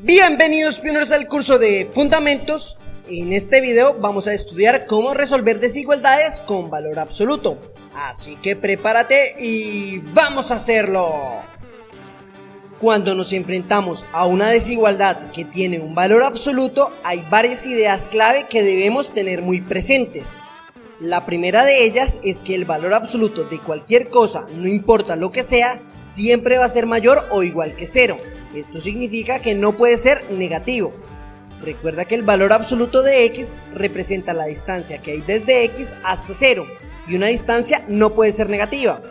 Bienvenidos pioneros al curso de Fundamentos. En este video vamos a estudiar cómo resolver desigualdades con valor absoluto. Así que prepárate y ¡vamos a hacerlo! Cuando nos enfrentamos a una desigualdad que tiene un valor absoluto, hay varias ideas clave que debemos tener muy presentes. La primera de ellas es que el valor absoluto de cualquier cosa, no importa lo que sea, siempre va a ser mayor o igual que cero. Esto significa que no puede ser negativo. Recuerda que el valor absoluto de x representa la distancia que hay desde x hasta 0, y una distancia no puede ser negativa.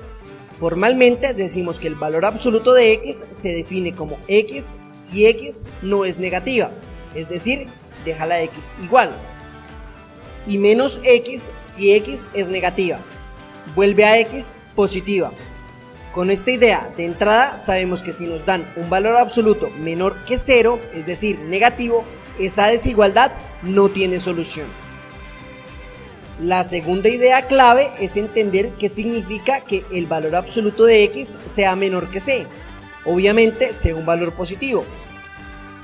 Formalmente decimos que el valor absoluto de x se define como x si x no es negativa, es decir, deja la x igual, y menos x si x es negativa, vuelve a x positiva. Con esta idea de entrada sabemos que si nos dan un valor absoluto menor que 0, es decir, negativo, esa desigualdad no tiene solución. La segunda idea clave es entender qué significa que el valor absoluto de x sea menor que c, obviamente sea un valor positivo.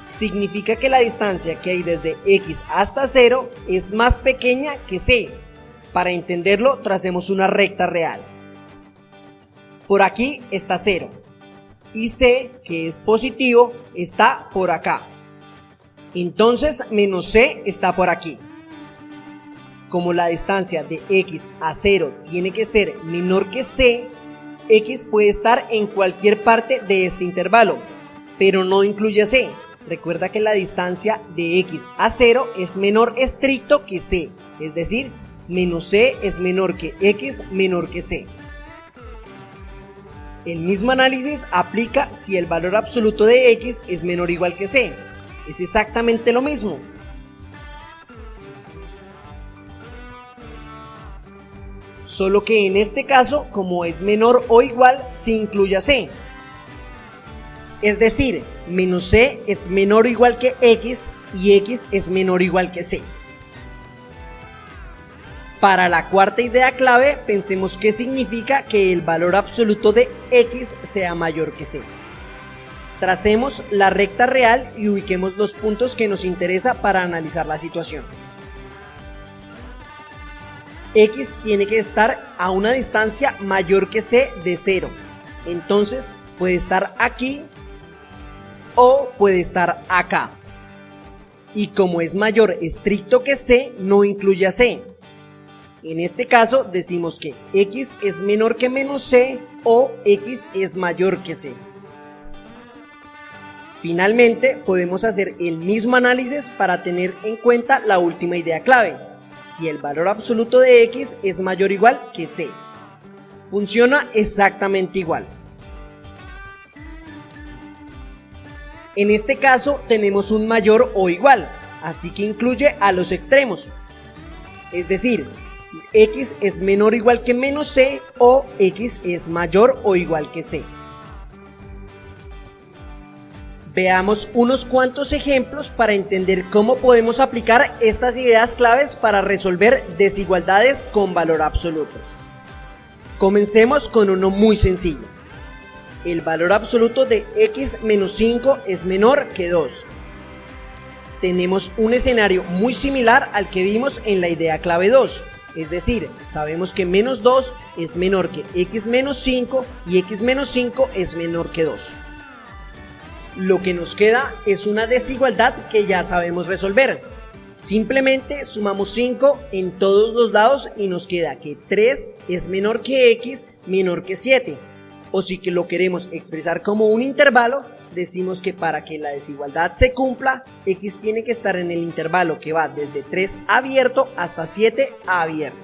Significa que la distancia que hay desde x hasta 0 es más pequeña que c. Para entenderlo, tracemos una recta real. Por aquí está 0 y c, que es positivo, está por acá. Entonces menos c está por aquí. Como la distancia de x a 0 tiene que ser menor que c, x puede estar en cualquier parte de este intervalo, pero no incluye a c. Recuerda que la distancia de x a 0 es menor estricto que c, es decir, menos c es menor que x menor que c. El mismo análisis aplica si el valor absoluto de x es menor o igual que c. Es exactamente lo mismo. Solo que en este caso, como es menor o igual, se incluye a c. Es decir, menos c es menor o igual que x y x es menor o igual que c. Para la cuarta idea clave, pensemos qué significa que el valor absoluto de x sea mayor que c. Tracemos la recta real y ubiquemos los puntos que nos interesa para analizar la situación. X tiene que estar a una distancia mayor que c de 0. Entonces puede estar aquí o puede estar acá. Y como es mayor estricto que c, no incluye a c. En este caso decimos que x es menor que menos c o x es mayor que c. Finalmente podemos hacer el mismo análisis para tener en cuenta la última idea clave, si el valor absoluto de x es mayor o igual que c. Funciona exactamente igual. En este caso tenemos un mayor o igual, así que incluye a los extremos, es decir, x es menor o igual que menos c o x es mayor o igual que c. Veamos unos cuantos ejemplos para entender cómo podemos aplicar estas ideas claves para resolver desigualdades con valor absoluto. Comencemos con uno muy sencillo. El valor absoluto de x menos 5 es menor que 2. Tenemos un escenario muy similar al que vimos en la idea clave 2. Es decir, sabemos que menos 2 es menor que x menos 5 y x menos 5 es menor que 2. Lo que nos queda es una desigualdad que ya sabemos resolver. Simplemente sumamos 5 en todos los lados y nos queda que 3 es menor que x menor que 7. O si que lo queremos expresar como un intervalo, decimos que para que la desigualdad se cumpla, x tiene que estar en el intervalo que va desde 3 abierto hasta 7 abierto.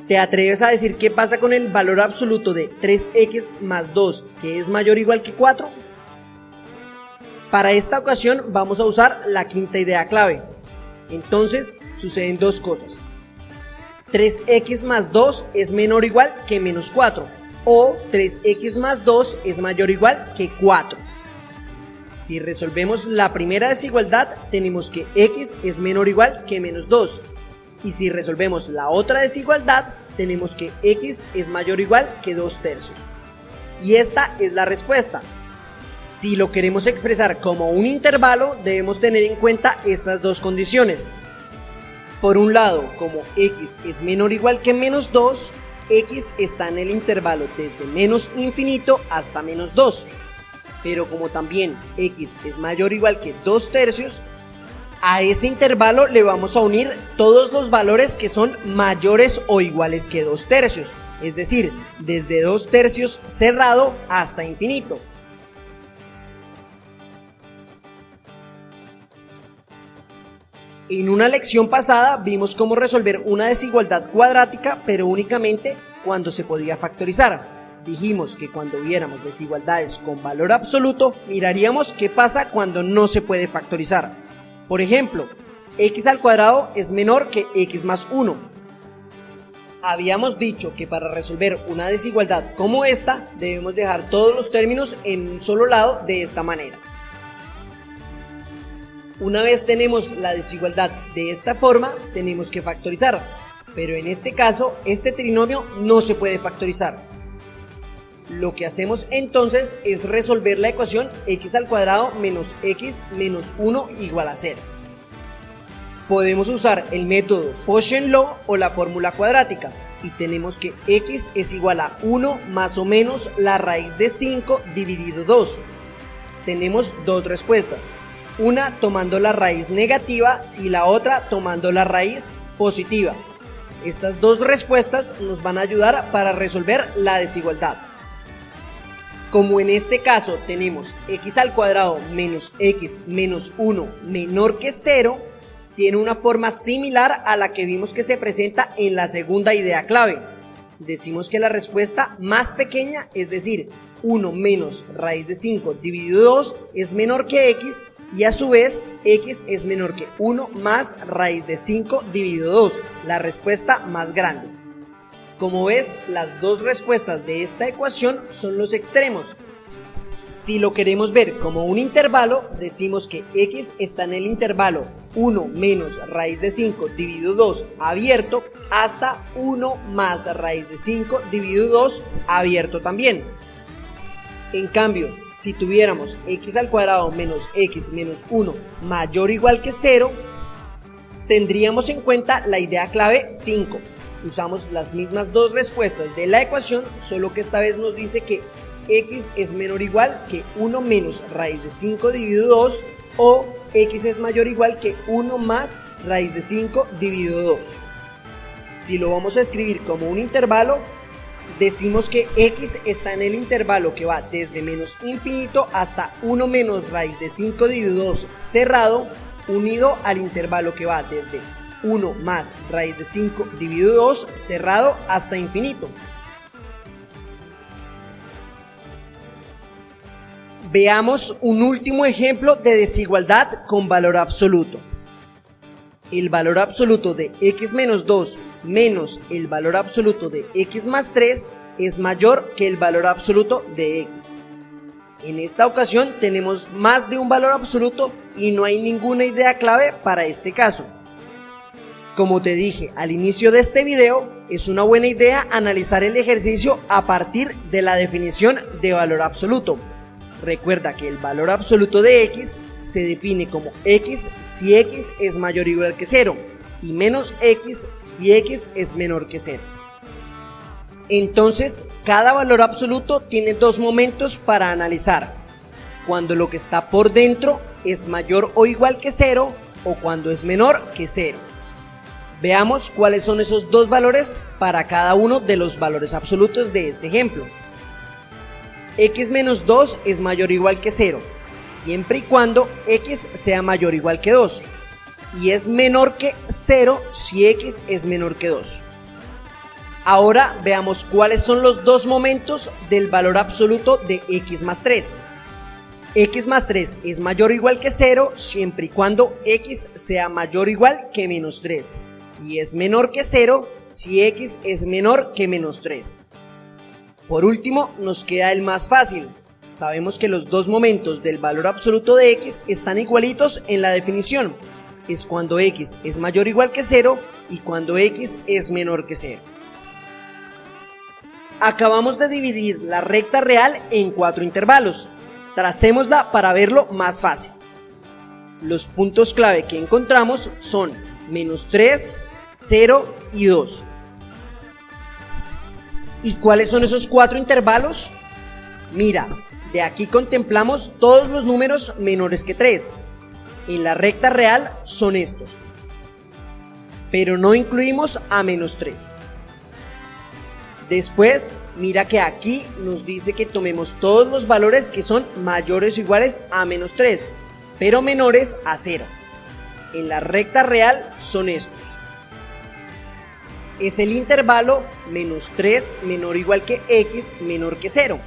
¿Te atreves a decir qué pasa con el valor absoluto de 3x más 2, que es mayor o igual que 4? Para esta ocasión vamos a usar la quinta idea clave. Entonces suceden dos cosas. 3x más 2 es menor o igual que menos 4, o 3x más 2 es mayor o igual que 4. Si resolvemos la primera desigualdad, tenemos que x es menor o igual que menos 2. Y si resolvemos la otra desigualdad, tenemos que x es mayor o igual que 2/3. Y esta es la respuesta. Si lo queremos expresar como un intervalo, debemos tener en cuenta estas dos condiciones. Por un lado, como x es menor o igual que menos 2, x está en el intervalo desde menos infinito hasta menos 2. Pero como también x es mayor o igual que 2/3, a ese intervalo le vamos a unir todos los valores que son mayores o iguales que 2/3, es decir, desde 2/3 cerrado hasta infinito. En una lección pasada vimos cómo resolver una desigualdad cuadrática, pero únicamente cuando se podía factorizar. Dijimos que cuando viéramos desigualdades con valor absoluto, miraríamos qué pasa cuando no se puede factorizar. Por ejemplo, x al cuadrado es menor que x más 1. Habíamos dicho que para resolver una desigualdad como esta, debemos dejar todos los términos en un solo lado de esta manera. Una vez tenemos la desigualdad de esta forma, tenemos que factorizar, pero en este caso, este trinomio no se puede factorizar. Lo que hacemos entonces es resolver la ecuación x al cuadrado menos x menos 1 igual a 0. Podemos usar el método Poisson-Law o la fórmula cuadrática, y tenemos que x es igual a 1 más o menos la raíz de 5 dividido 2. Tenemos dos respuestas. Una tomando la raíz negativa y la otra tomando la raíz positiva. Estas dos respuestas nos van a ayudar para resolver la desigualdad. Como en este caso tenemos x al cuadrado menos x menos 1 menor que 0, tiene una forma similar a la que vimos que se presenta en la segunda idea clave. Decimos que la respuesta más pequeña, es decir, 1 menos raíz de 5 dividido 2 es menor que x, y a su vez x es menor que 1 más raíz de 5 dividido 2, la respuesta más grande. Como ves, las dos respuestas de esta ecuación son los extremos. Si lo queremos ver como un intervalo, decimos que x está en el intervalo 1 menos raíz de 5 dividido 2 abierto hasta 1 más raíz de 5 dividido 2 abierto también. En cambio, si tuviéramos x al cuadrado menos x menos 1 mayor o igual que 0, tendríamos en cuenta la idea clave 5. Usamos las mismas dos respuestas de la ecuación, solo que esta vez nos dice que x es menor o igual que 1 menos raíz de 5 dividido 2 o x es mayor o igual que 1 más raíz de 5 dividido 2. Si lo vamos a escribir como un intervalo, decimos que x está en el intervalo que va desde menos infinito hasta 1 menos raíz de 5 dividido 2 cerrado, unido al intervalo que va desde 1 más raíz de 5 dividido 2 cerrado hasta infinito. Veamos un último ejemplo de desigualdad con valor absoluto. El valor absoluto de x menos 2 menos el valor absoluto de x más 3 es mayor que el valor absoluto de x. En esta ocasión tenemos más de un valor absoluto y no hay ninguna idea clave para este caso. Como te dije al inicio de este video, es una buena idea analizar el ejercicio a partir de la definición de valor absoluto. Recuerda que el valor absoluto de x se define como x si x es mayor o igual que 0 y menos x si x es menor que 0. Entonces, cada valor absoluto tiene dos momentos para analizar: cuando lo que está por dentro es mayor o igual que 0 o cuando es menor que 0. Veamos cuáles son esos dos valores para cada uno de los valores absolutos de este ejemplo. X menos 2 es mayor o igual que 0, siempre y cuando x sea mayor o igual que 2, y es menor que 0 si x es menor que 2. Ahora veamos cuáles son los dos momentos del valor absoluto de x más 3. X más 3 es mayor o igual que 0 siempre y cuando x sea mayor o igual que menos 3, y es menor que 0 si x es menor que menos 3. Por último, nos queda el más fácil. Sabemos que los dos momentos del valor absoluto de x están igualitos en la definición. Es cuando x es mayor o igual que 0 y cuando x es menor que 0. Acabamos de dividir la recta real en 4 intervalos. Tracémosla para verlo más fácil. Los puntos clave que encontramos son -3, 0 y 2. ¿Y cuáles son esos 4 intervalos? Mira, de aquí contemplamos todos los números menores que 3. En la recta real son estos. Pero no incluimos a -3. Después, mira que aquí nos dice que tomemos todos los valores que son mayores o iguales a -3, pero menores a 0. En la recta real son estos. Es el intervalo -3 menor o igual que x menor que 0.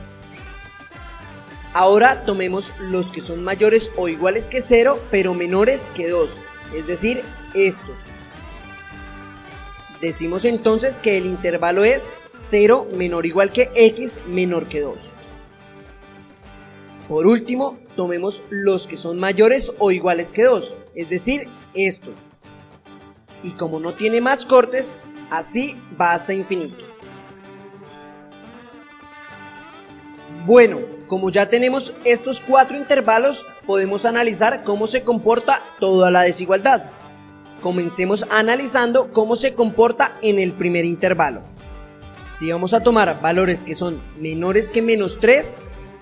Ahora tomemos los que son mayores o iguales que 0, pero menores que 2, es decir, estos. Decimos entonces que el intervalo es 0 menor o igual que x menor que 2. Por último, tomemos los que son mayores o iguales que 2, es decir, estos. Y como no tiene más cortes, así va hasta infinito. Bueno, como ya tenemos estos 4 intervalos, podemos analizar cómo se comporta toda la desigualdad. Comencemos analizando cómo se comporta en el primer intervalo. Si vamos a tomar valores que son menores que -3,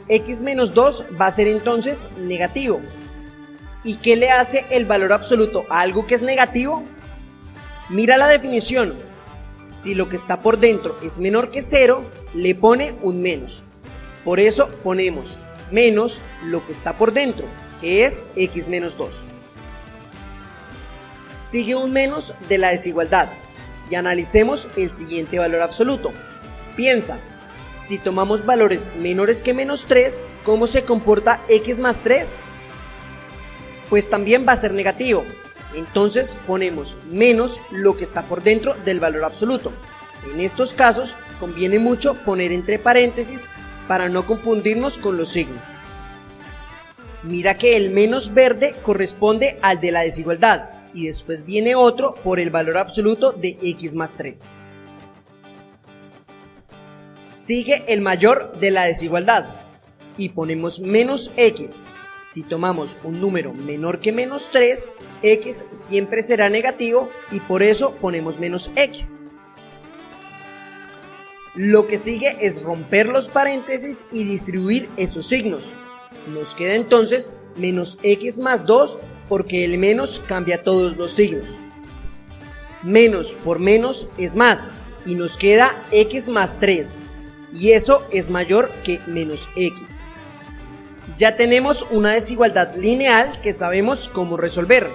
x menos 2 va a ser entonces negativo. ¿Y qué le hace el valor absoluto a algo que es negativo? Mira la definición. Si lo que está por dentro es menor que 0, le pone un menos. Por eso ponemos menos lo que está por dentro, que es x menos 2. Sigue un menos de la desigualdad y analicemos el siguiente valor absoluto. Piensa, si tomamos valores menores que -3, ¿cómo se comporta x más 3? Pues también va a ser negativo. Entonces ponemos menos lo que está por dentro del valor absoluto. En estos casos conviene mucho poner entre paréntesis para no confundirnos con los signos. Mira que el menos verde corresponde al de la desigualdad y después viene otro por el valor absoluto de x más 3. Sigue el mayor de la desigualdad y ponemos menos x. Si tomamos un número menor que -3, x siempre será negativo y por eso ponemos menos x. Lo que sigue es romper los paréntesis y distribuir esos signos. Nos queda entonces menos x más 2 porque el menos cambia todos los signos. Menos por menos es más y nos queda x más 3 y eso es mayor que menos x. Ya tenemos una desigualdad lineal que sabemos cómo resolver.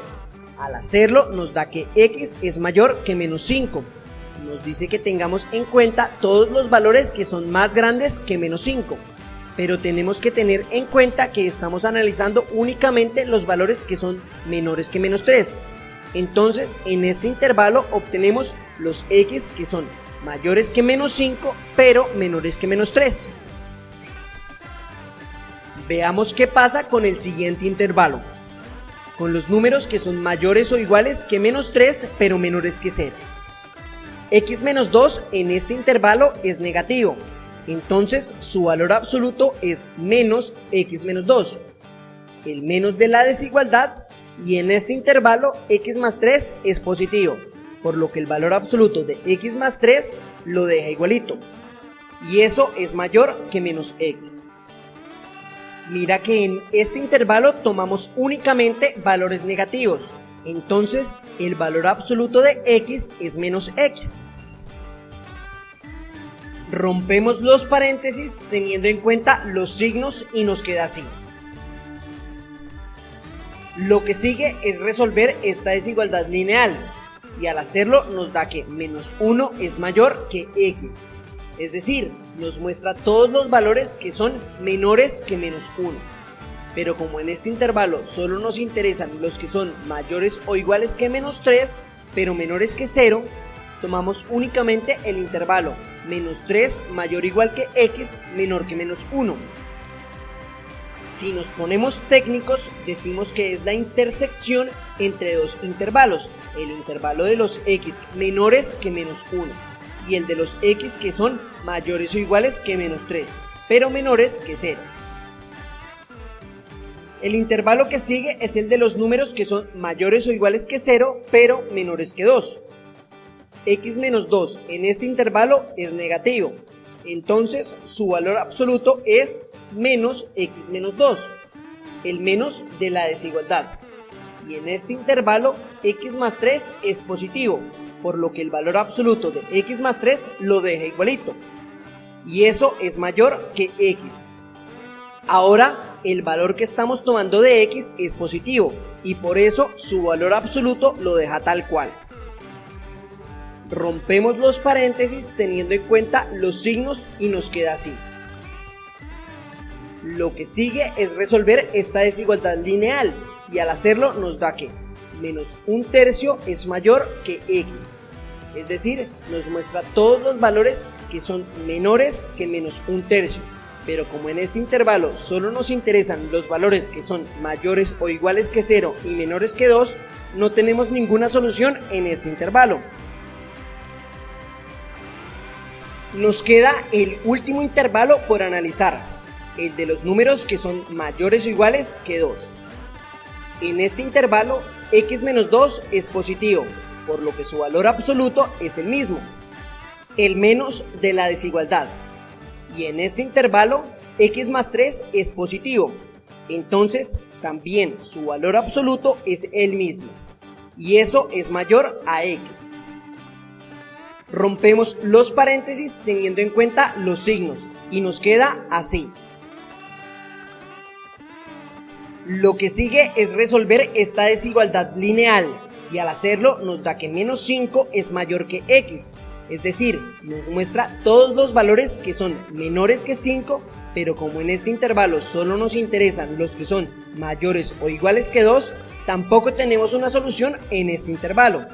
Al hacerlo nos da que x es mayor que menos 5. Nos dice que tengamos en cuenta todos los valores que son más grandes que menos 5. Pero tenemos que tener en cuenta que estamos analizando únicamente los valores que son menores que menos 3. Entonces en este intervalo obtenemos los x que son mayores que menos 5 pero menores que menos 3. Veamos qué pasa con el siguiente intervalo, con los números que son mayores o iguales que menos 3 pero menores que 0. X menos 2 en este intervalo es negativo, entonces su valor absoluto es menos x menos 2, el menos de la desigualdad, y en este intervalo x más 3 es positivo, por lo que el valor absoluto de x más 3 lo deja igualito, y eso es mayor que menos x. Mira que en este intervalo tomamos únicamente valores negativos, entonces el valor absoluto de x es menos x. Rompemos los paréntesis teniendo en cuenta los signos y nos queda así. Lo que sigue es resolver esta desigualdad lineal y al hacerlo nos da que menos 1 es mayor que x. Es decir, nos muestra todos los valores que son menores que menos 1. Pero como en este intervalo solo nos interesan los que son mayores o iguales que menos 3, pero menores que 0, tomamos únicamente el intervalo menos 3 mayor o igual que x menor que menos 1. Si nos ponemos técnicos, decimos que es la intersección entre dos intervalos, el intervalo de los x menores que menos 1 y el de los x que son mayores o iguales que menos 3, pero menores que 0. El intervalo que sigue es el de los números que son mayores o iguales que 0, pero menores que 2. X menos 2 en este intervalo es negativo, entonces su valor absoluto es menos X menos 2, el menos de la desigualdad. Y en este intervalo X más 3 es positivo, por lo que el valor absoluto de X más 3 lo deja igualito. Y eso es mayor que X. Ahora, el valor que estamos tomando de X es positivo, y por eso su valor absoluto lo deja tal cual. Rompemos los paréntesis teniendo en cuenta los signos y nos queda así. Lo que sigue es resolver esta desigualdad lineal, y al hacerlo nos da que menos un tercio es mayor que X. Es decir, nos muestra todos los valores que son menores que menos un tercio. Pero como en este intervalo solo nos interesan los valores que son mayores o iguales que 0 y menores que 2, no tenemos ninguna solución en este intervalo. Nos queda el último intervalo por analizar, el de los números que son mayores o iguales que 2. En este intervalo, X menos 2 es positivo, por lo que su valor absoluto es el mismo, el menos de la desigualdad. Y en este intervalo, X más 3 es positivo, entonces también su valor absoluto es el mismo, y eso es mayor a X. Rompemos los paréntesis teniendo en cuenta los signos, y nos queda así. Lo que sigue es resolver esta desigualdad lineal, y al hacerlo nos da que menos 5 es mayor que X. Es decir, nos muestra todos los valores que son menores que 5, pero como en este intervalo solo nos interesan los que son mayores o iguales que 2, tampoco tenemos una solución en este intervalo.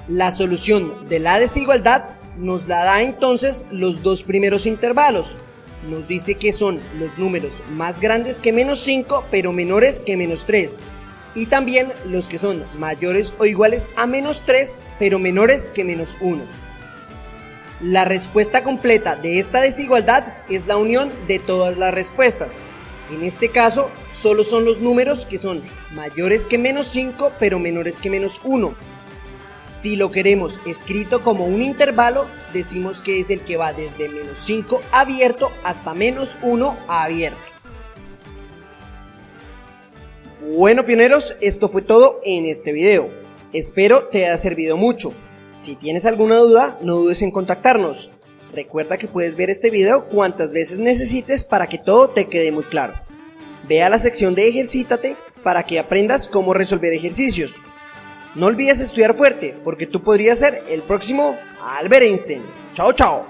La solución de la desigualdad nos la da entonces los dos primeros intervalos. Nos dice que son los números más grandes que menos 5, pero menores que menos 3. Y también los que son mayores o iguales a menos 3, pero menores que menos 1. La respuesta completa de esta desigualdad es la unión de todas las respuestas. En este caso, solo son los números que son mayores que menos 5, pero menores que menos 1. Si lo queremos escrito como un intervalo, decimos que es el que va desde menos 5 abierto hasta menos 1 abierto. Bueno, pioneros, esto fue todo en este video. Espero te haya servido mucho. Si tienes alguna duda, no dudes en contactarnos. Recuerda que puedes ver este video cuantas veces necesites para que todo te quede muy claro. Ve a la sección de Ejercítate para que aprendas cómo resolver ejercicios. No olvides estudiar fuerte, porque tú podrías ser el próximo Albert Einstein. Chao, chao.